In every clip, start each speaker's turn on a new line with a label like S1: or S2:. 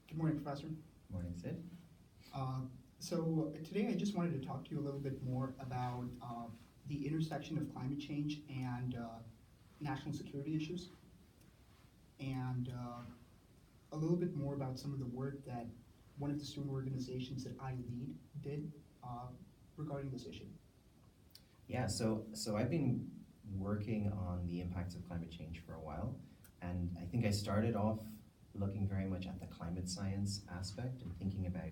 S1: Good morning, Professor.
S2: Morning, Sid.
S1: So today I just wanted to talk to you a little bit more about the intersection of climate change and national security issues, and a little bit more about some of the work that one of the student organizations that I lead did regarding this issue.
S2: Yeah, so I've been working on the impacts of climate change for a while, and I think I started off looking very much at the climate science aspect and thinking about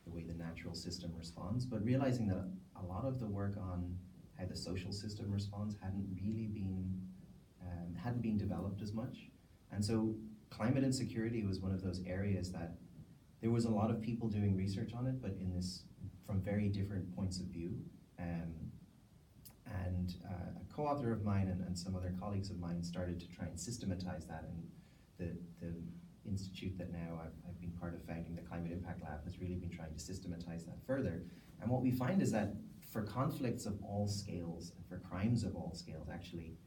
S2: the way the natural system responds, but realizing that a lot of the work on how the social system responds hadn't been developed as much. And so climate and security was one of those areas that there was a lot of people doing research on it, but in this from very different points of view. A co-author of mine and some other colleagues of mine started to try and systematize that, and the institute that now I've been part of founding, the Climate Impact Lab, has really been trying to systematize that further. And what we find is that for conflicts of all scales and for crimes of all scales, actually,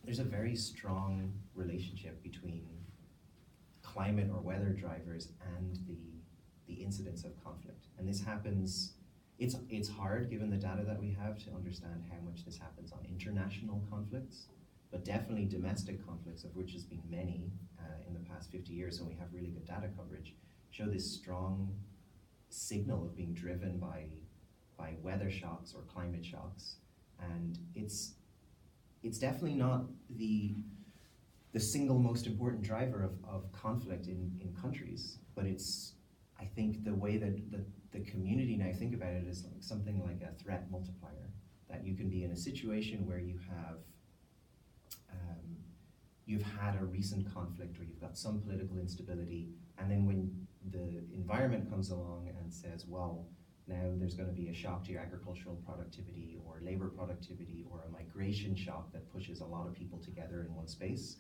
S2: there's a very strong relationship between climate or weather drivers and the incidence of conflict. And this happens, it's hard given the data that we have to understand how much this happens on international conflicts, but definitely domestic conflicts, of which has been many in the past 50 years, and we have really good data coverage, show this strong signal of being driven by weather shocks or climate shocks. And it's definitely not the single most important driver of conflict in countries, but it's, I think, the way that the community now think about it is like something like a threat multiplier, that you can be in a situation where you've had a recent conflict or you've got some political instability, and then when the environment comes along and says, well, now there's going to be a shock to your agricultural productivity or labor productivity or a migration shock that pushes a lot of people together in one space,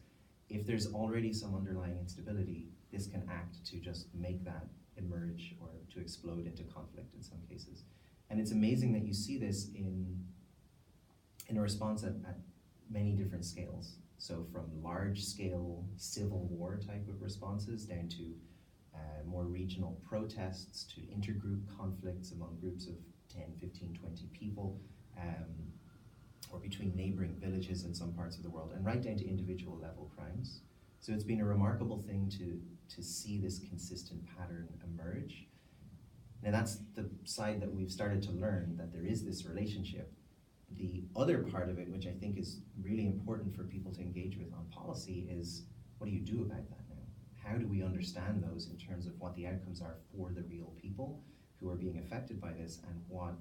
S2: if there's already some underlying instability, this can act to just make that emerge or to explode into conflict in some cases. And it's amazing that you see this in a response at many different scales. So from large-scale civil war type of responses down to more regional protests, to intergroup conflicts among groups of 10, 15, 20 people, or between neighboring villages in some parts of the world, and right down to individual level crimes. So it's been a remarkable thing to see this consistent pattern emerge. Now that's the side that we've started to learn, that there is this relationship. The other part of it, which I think is really important for people to engage with on policy, is what do you do about that now? How do we understand those in terms of what the outcomes are for the real people who are being affected by this, and what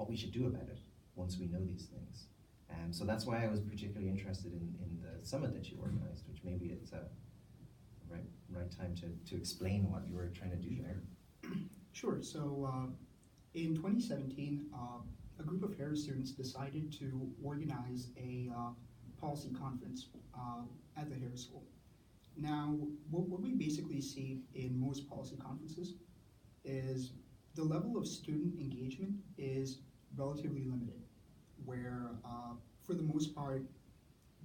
S2: we should do about it once we know these things? So that's why I was particularly interested in the summit that you organized, which maybe it's a right time to explain what you were trying to do there.
S1: Sure. So in 2017, a group of Harris students decided to organize a policy conference at the Harris School. Now, what we basically see in most policy conferences is the level of student engagement is relatively limited, where for the most part,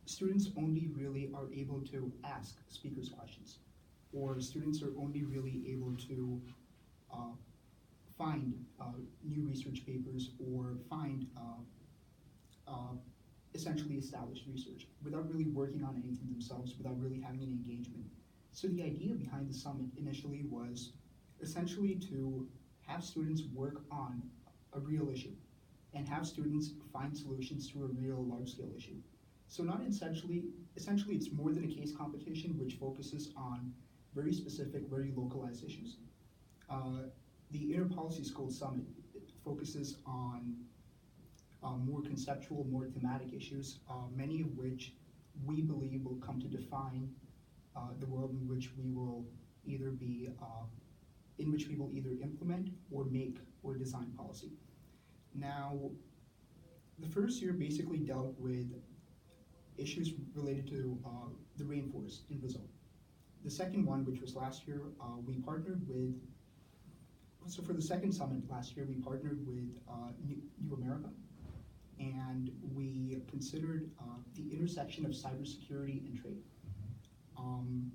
S1: students only really are able to ask speakers questions, or students are only really able to find new research papers or find essentially established research without really working on anything themselves, without really having any engagement. So the idea behind the summit initially was essentially to have students work on a real issue and have students find solutions to a real large-scale issue. So not essentially it's more than a case competition which focuses on very specific, very localized issues. The Interpolicy School Summit focuses on more conceptual, more thematic issues, many of which we believe will come to define the world in which we will either implement or make or design policy. Now, the first year basically dealt with issues related to the rainforest in Brazil. The second one, which was last year, so for the second summit last year, we partnered with New America, and we considered the intersection of cybersecurity and trade. And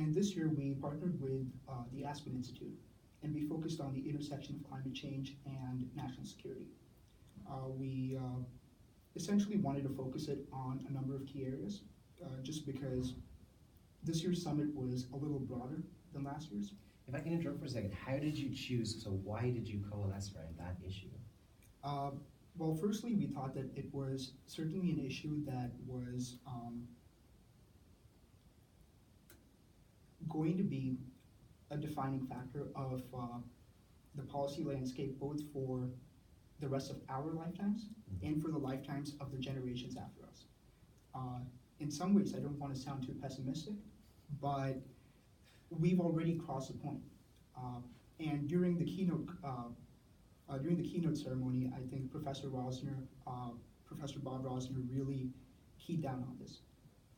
S1: And this year we partnered with the Aspen Institute, and we focused on the intersection of climate change and national security. We essentially wanted to focus it on a number of key areas, just because this year's summit was a little broader than last year's.
S2: If I can interrupt for a second, how did you choose, so why did you coalesce around that issue?
S1: Well, firstly, we thought that it was certainly an issue that was going to be a defining factor of the policy landscape, both for the rest of our lifetimes and for the lifetimes of the generations after us. In some ways, I don't want to sound too pessimistic, but we've already crossed the point. And during the keynote ceremony, I think Professor Bob Rosner really keyed down on this,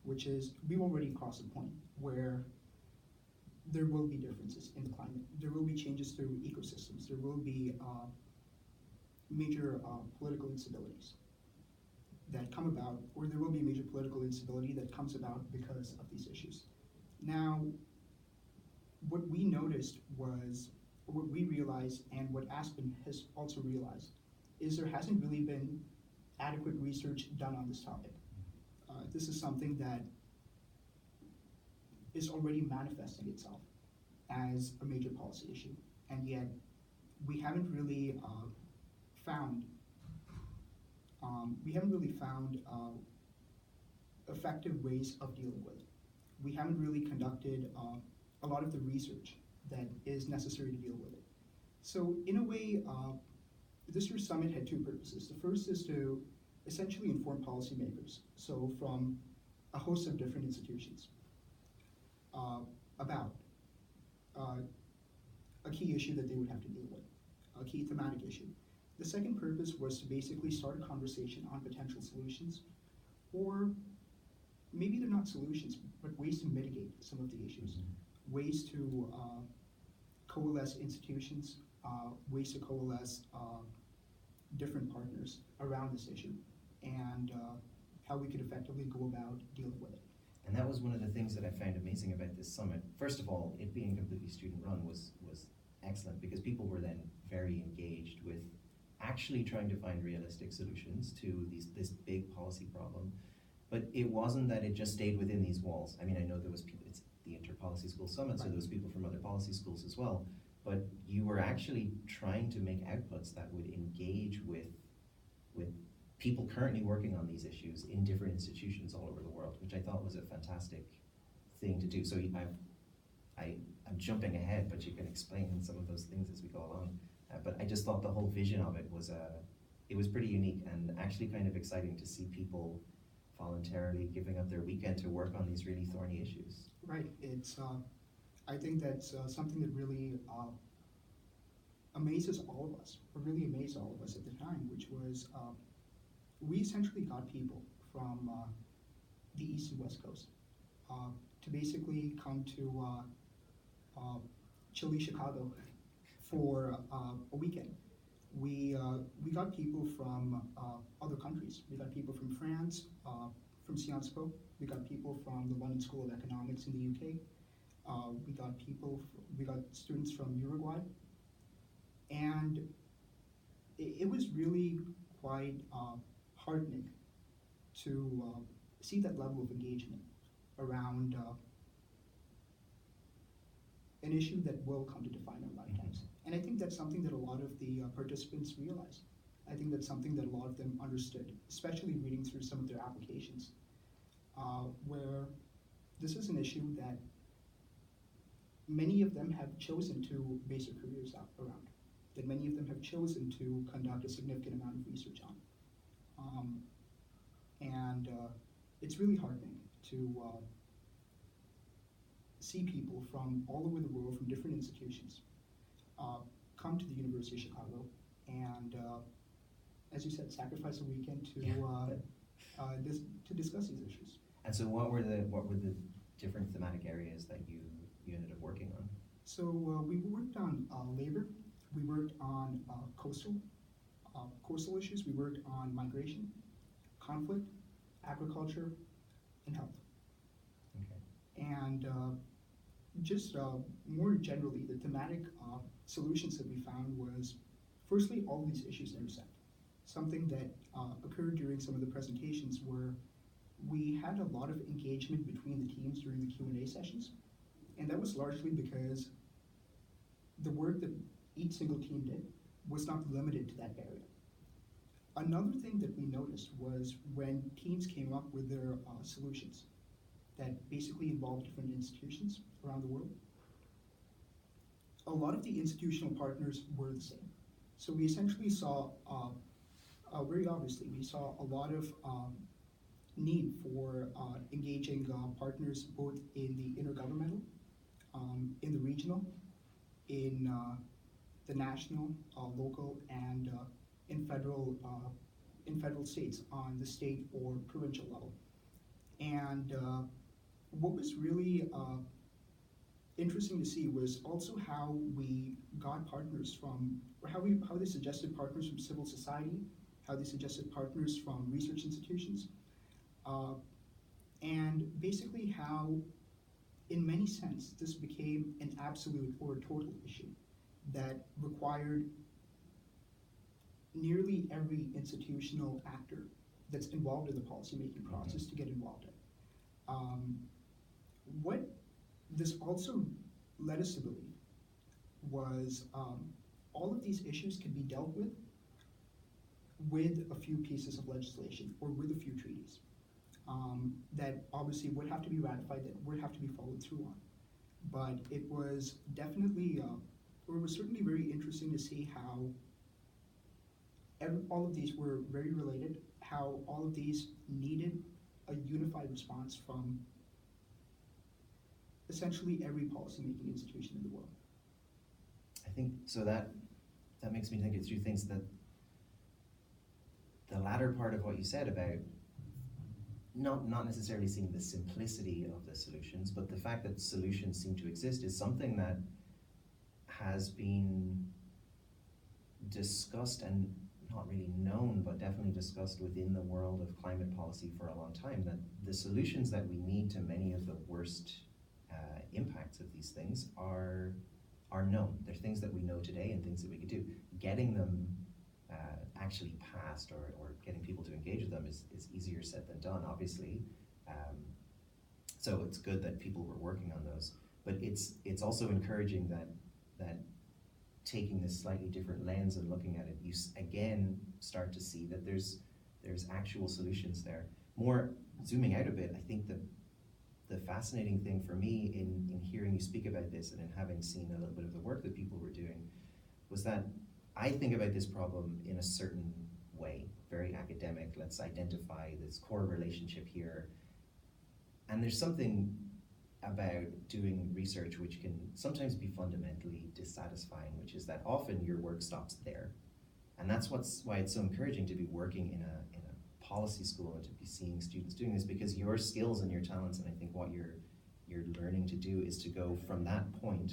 S1: which is we've already crossed the point where there will be differences in the climate. There will be changes through ecosystems. There will be major political instabilities that come about, or there will be major political instability that comes about because of these issues. Now, what we noticed was, what we realized, and what Aspen has also realized, is there hasn't really been adequate research done on this topic. This is something that is already manifesting itself as a major policy issue, and yet we haven't really found effective ways of dealing with it. We haven't really conducted a lot of the research that is necessary to deal with it. So in a way, this year's summit had two purposes. The first is to essentially inform policymakers, so from a host of different institutions, about a key issue that they would have to deal with, a key thematic issue. The second purpose was to basically start a conversation on potential solutions, or maybe they're not solutions, but ways to mitigate some of the issues, ways to coalesce institutions, ways to coalesce different partners around this issue, and how we could effectively go about dealing with it.
S2: And that was one of the things that I found amazing about this summit. First of all, it being completely student-run was excellent, because people were then very engaged with actually trying to find realistic solutions to this big policy problem. But it wasn't that it just stayed within these walls. I mean, I know there was people, it's the Inter-Policy School Summit, so there was people from other policy schools as well. But you were actually trying to make outputs that would engage with people currently working on these issues in different institutions all over the world, which I thought was a fantastic thing to do. So I'm jumping ahead, but you can explain some of those things as we go along. But I just thought the whole vision of it was pretty unique, and actually kind of exciting to see people voluntarily giving up their weekend to work on these really thorny issues.
S1: Right. It's I think that's something that really amazes all of us, or really amazed all of us at the time, which was we essentially got people from the East and West Coast to basically come to chilly Chicago for a weekend. We got people from other countries. We got people from France, from Sciences Po. We got people from the London School of Economics in the UK. We got students from Uruguay, and it was really quite heartening to see that level of engagement around an issue that will come to define our lifetimes. And I think that's something that a lot of the participants realized. I think that's something that a lot of them understood, especially reading through some of their applications, where this is an issue that many of them have chosen to base their careers around, that many of them have chosen to conduct a significant amount of research on. And it's really heartening to see people from all over the world, from different institutions, come to the University of Chicago and, as you said, sacrifice a weekend to discuss these issues.
S2: And so what were the different thematic areas that you ended up working on?
S1: So we worked on labor, we worked on coastal issues, we worked on migration, conflict, agriculture, and health.
S2: Okay.
S1: And just more generally, the thematic solutions that we found was, firstly, all of these issues intersect. Something that occurred during some of the presentations were we had a lot of engagement between the teams during the Q&A sessions, and that was largely because the work that each single team did was not limited to that area. Another thing that we noticed was when teams came up with their solutions that basically involved different institutions around the world, a lot of the institutional partners were the same. So we essentially saw, very obviously, we saw a lot of need for engaging partners both in the intergovernmental, in the regional, in the national, local, and in federal states on the state or provincial level. And what was really interesting to see was also how we got partners from, or how they suggested partners from civil society, how they suggested partners from research institutions, and basically how, in many sense, this became an absolute or a total issue that required nearly every institutional actor that's involved in the policymaking process to get involved in. What this also led us to believe was all of these issues can be dealt with a few pieces of legislation or with a few treaties that obviously would have to be ratified, that would have to be followed through on. But it was definitely, or it was certainly very interesting to see how all of these were very related, how all of these needed a unified response from essentially every policymaking institution in the world.
S2: I think, so that makes me think of two things. That the latter part of what you said about not necessarily seeing the simplicity of the solutions, but the fact that solutions seem to exist is something that has been discussed and not really known, but definitely discussed within the world of climate policy for a long time, that the solutions that we need to many of the worst impacts of these things are known. They're things that we know today and things that we could do. Getting them actually passed or getting people to engage with them is easier said than done, obviously. So it's good that people were working on those, but it's also encouraging that taking this slightly different lens and looking at it, you again start to see that there's actual solutions there. More zooming out a bit, I think the fascinating thing for me in hearing you speak about this and in having seen a little bit of the work that people were doing was that I think about this problem in a certain way, very academic. Let's identify this core relationship here. And there's something about doing research which can sometimes be fundamentally dissatisfying, which is that often your work stops there. And that's why it's so encouraging to be working in a policy school and to be seeing students doing this, because your skills and your talents, and I think what you're learning to do is to go from that point,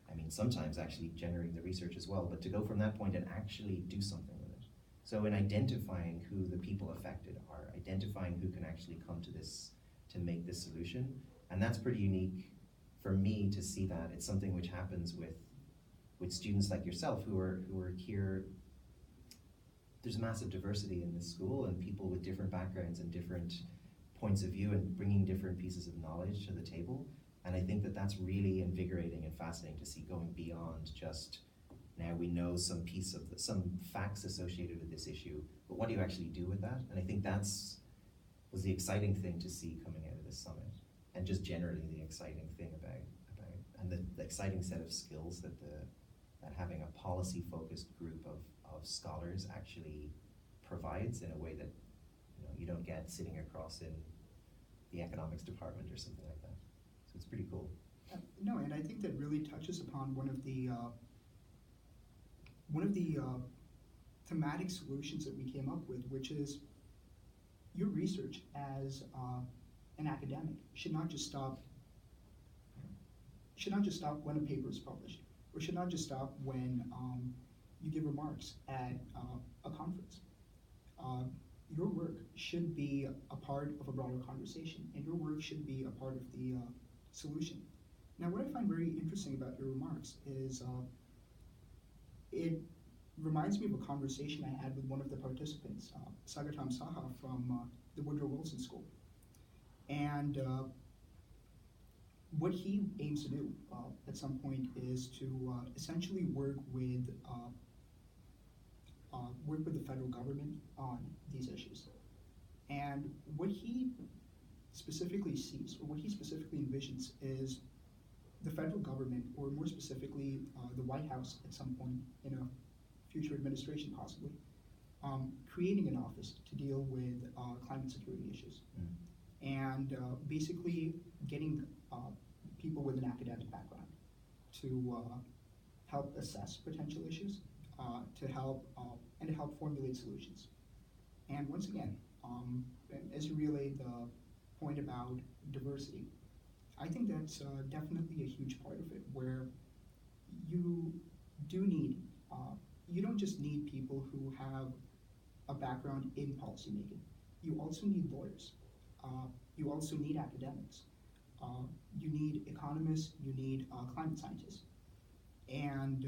S2: I mean sometimes actually generating the research as well, but to go from that point and actually do something with it. So in identifying who the people affected are, identifying who can actually come to this, to make this solution, and that's pretty unique for me to see that. It's something which happens with students like yourself who are here. There's massive diversity in this school and people with different backgrounds and different points of view and bringing different pieces of knowledge to the table. And I think that that's really invigorating and fascinating to see, going beyond just now we know some piece of some facts associated with this issue, but what do you actually do with that? And I think was the exciting thing to see coming out of this summit, and just generally the exciting thing about and the exciting set of skills that having a policy-focused group of scholars actually provides in a way that you don't get sitting across in the economics department or something like that. So it's pretty cool.
S1: No, and I think that really touches upon one of the thematic solutions that we came up with, which is your research as an academic should not just stop when a paper is published, or should not just stop when you give remarks at a conference. Your work should be a part of a broader conversation, and your work should be a part of the solution. Now, what I find very interesting about your remarks is it reminds me of a conversation I had with one of the participants, Sagatam Saha from the Woodrow Wilson School. And what he aims to do at some point is to essentially work with the federal government on these issues. And what he specifically sees, or what he specifically envisions, is the federal government, or more specifically the White House at some point in a future administration possibly, creating an office to deal with climate security issues. And basically getting people with an academic background to help assess potential issues, to help formulate solutions. And once again, as you relayed the point about diversity, I think that's definitely a huge part of it, where you do need, you don't just need people who have a background in policymaking. You also need lawyers. You also need academics. You need economists. You need climate scientists. And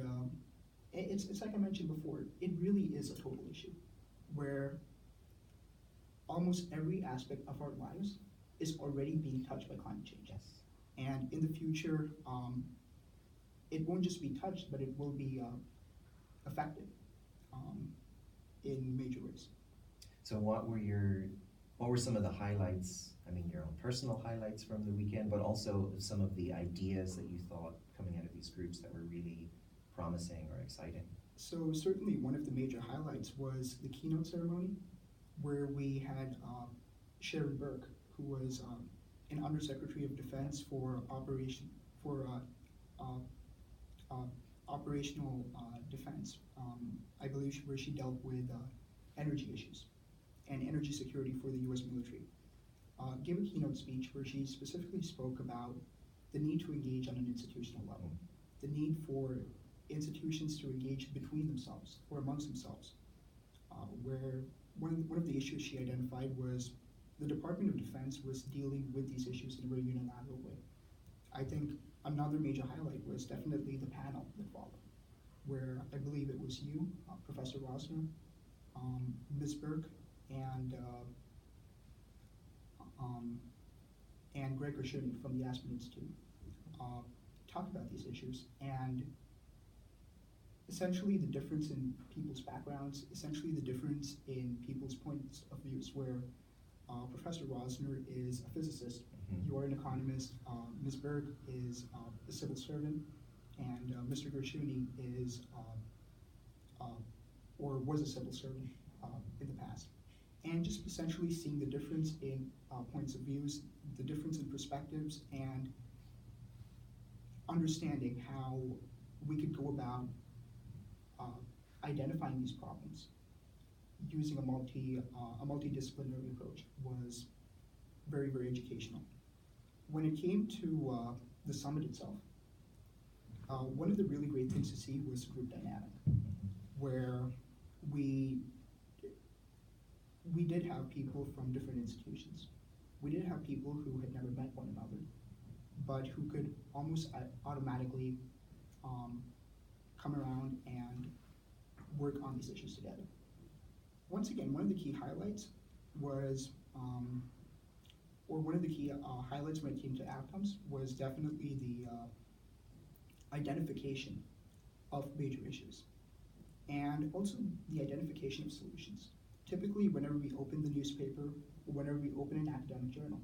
S1: it's like I mentioned before, it really is a total issue, where almost every aspect of our lives is already being touched by climate change.
S2: Yes.
S1: And in the future, it won't just be touched, but it will be affected in major ways.
S2: So what were some of the highlights, I mean, your own personal highlights from the weekend, but also some of the ideas that you thought coming out of these groups that were really promising or exciting?
S1: So certainly one of the major highlights was the keynote ceremony, where we had Sharon Burke, who was an Undersecretary of Defense for operational defense. I believe where she dealt with energy issues and energy security for the U.S. military. Gave a keynote speech where she specifically spoke about the need to engage on an institutional level, the need for institutions to engage between themselves or amongst themselves, where one of the issues she identified was the Department of Defense was dealing with these issues in a very unilateral way. I think another major highlight was definitely the panel that followed, where I believe it was you, Professor Rosner, Ms. Burke, and Greg Gershuni from the Aspen Institute talked about these issues, and essentially the difference in people's backgrounds, essentially the difference in people's points of views, where Professor Rosner is a physicist, you are an economist, Ms. Berg is a civil servant, and Mr. Gershuni is, or was a civil servant in the past. And just essentially seeing the difference in points of views, the difference in perspectives, and understanding how we could go about identifying these problems using a multidisciplinary approach was very, very educational. When it came to the summit itself, one of the really great things to see was the group dynamic, where we did have people from different institutions. We did have people who had never met one another, but who could almost automatically come around and work on these issues together. Once again, one of the key highlights was, highlights when it came to outcomes was definitely the identification of major issues, and also the identification of solutions. Typically, whenever we open the newspaper, or whenever we open an academic journal,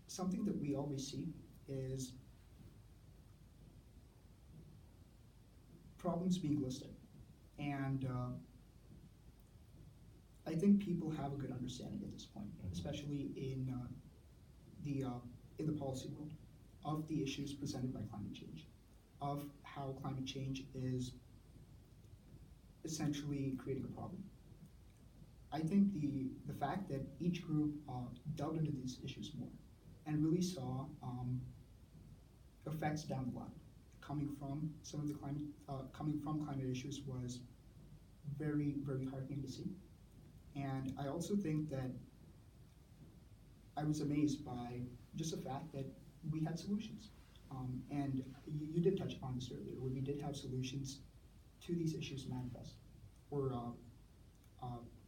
S1: something that we always see is problems being listed. And I think people have a good understanding at this point, especially in the policy world, of the issues presented by climate change, of how climate change is essentially creating a problem. I think the fact that each group delved into these issues more and really saw effects down the line coming from some of the climate issues was very, very heartening to see. And I also think that I was amazed by just the fact that we had solutions. And you did touch upon this earlier, where we did have solutions to these issues manifest, or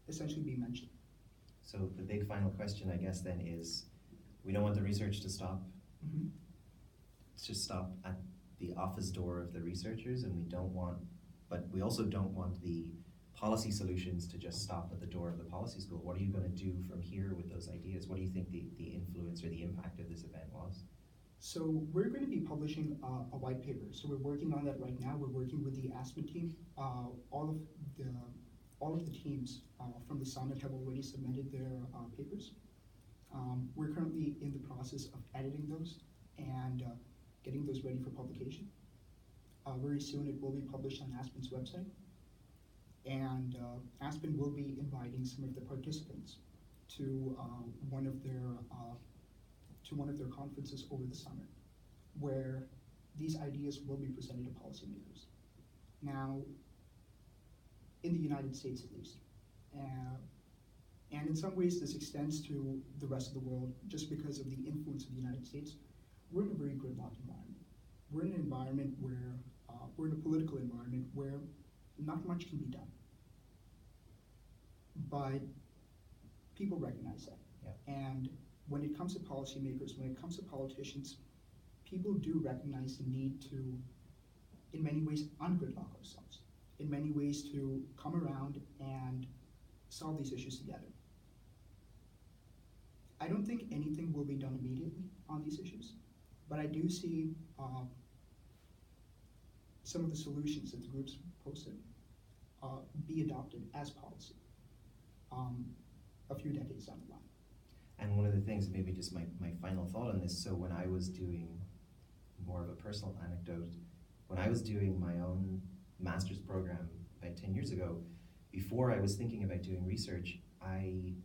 S1: essentially be mentioned.
S2: So the big final question, I guess, then is, we don't want the research to stop.
S1: Mhm.
S2: To stop at the office door of the researchers, and but we also don't want the policy solutions to just stop at the door of the policy school. What are you going to do from here with those ideas? What do you think the influence or the impact of this event was?
S1: So we're going to be publishing a white paper. So we're working on that right now. We're working with the Aspen team. All of the teams from the summit have already submitted their papers. We're currently in the process of editing those and getting those ready for publication. Very soon it will be published on Aspen's website. And Aspen will be inviting some of the participants to one of their conferences over the summer, where these ideas will be presented to policymakers. Now, in the United States at least, and in some ways this extends to the rest of the world just because of the influence of the United States, we're in a very gridlocked environment. We're in an environment where, we're in a political environment where not much can be done. But people recognize that.
S2: Yeah.
S1: And when it comes to policymakers, when it comes to politicians, people do recognize the need to, in many ways, ungridlock ourselves. In many ways to come around and solve these issues together. I don't think anything will be done immediately on these issues, but I do see some of the solutions that the groups posted be adopted as policy a few decades down the line.
S2: And one of the things, maybe just my final thought on this, so when I was doing, more of a personal anecdote, when I was doing my own master's program about 10 years ago, before I was thinking about doing research, a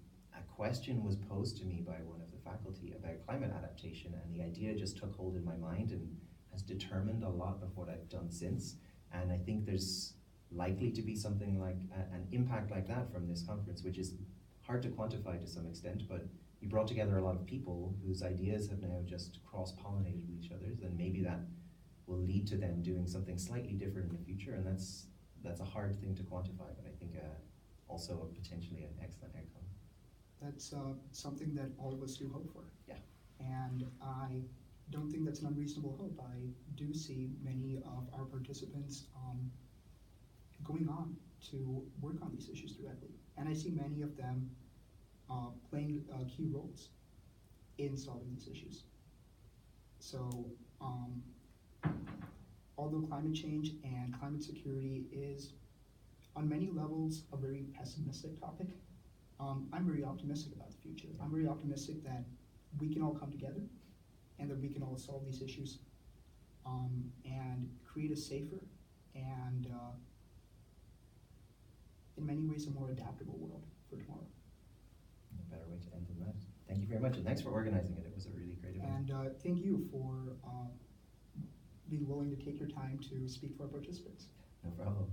S2: question was posed to me by one of the faculty about climate adaptation, and the idea just took hold in my mind and has determined a lot of what I've done since. And I think there's likely to be something like an impact like that from this conference, which is hard to quantify to some extent, but you brought together a lot of people whose ideas have now just cross-pollinated with each other's, and maybe that will lead to them doing something slightly different in the future, and that's a hard thing to quantify, but I think also potentially an excellent outcome.
S1: That's something that all of us do hope for.
S2: Yeah.
S1: And I don't think that's an unreasonable hope. I do see many of our participants going on to work on these issues directly. And I see many of them playing key roles in solving these issues. So although climate change and climate security is on many levels a very pessimistic topic, I'm very optimistic about the future. I'm very optimistic that we can all come together and that we can all solve these issues and create a safer and in many ways a more adaptable world for tomorrow.
S2: No better way to end than that. Thank you very much, and thanks for organizing it. It was a really great event.
S1: And thank you for being willing to take your time to speak to our participants.
S2: No problem.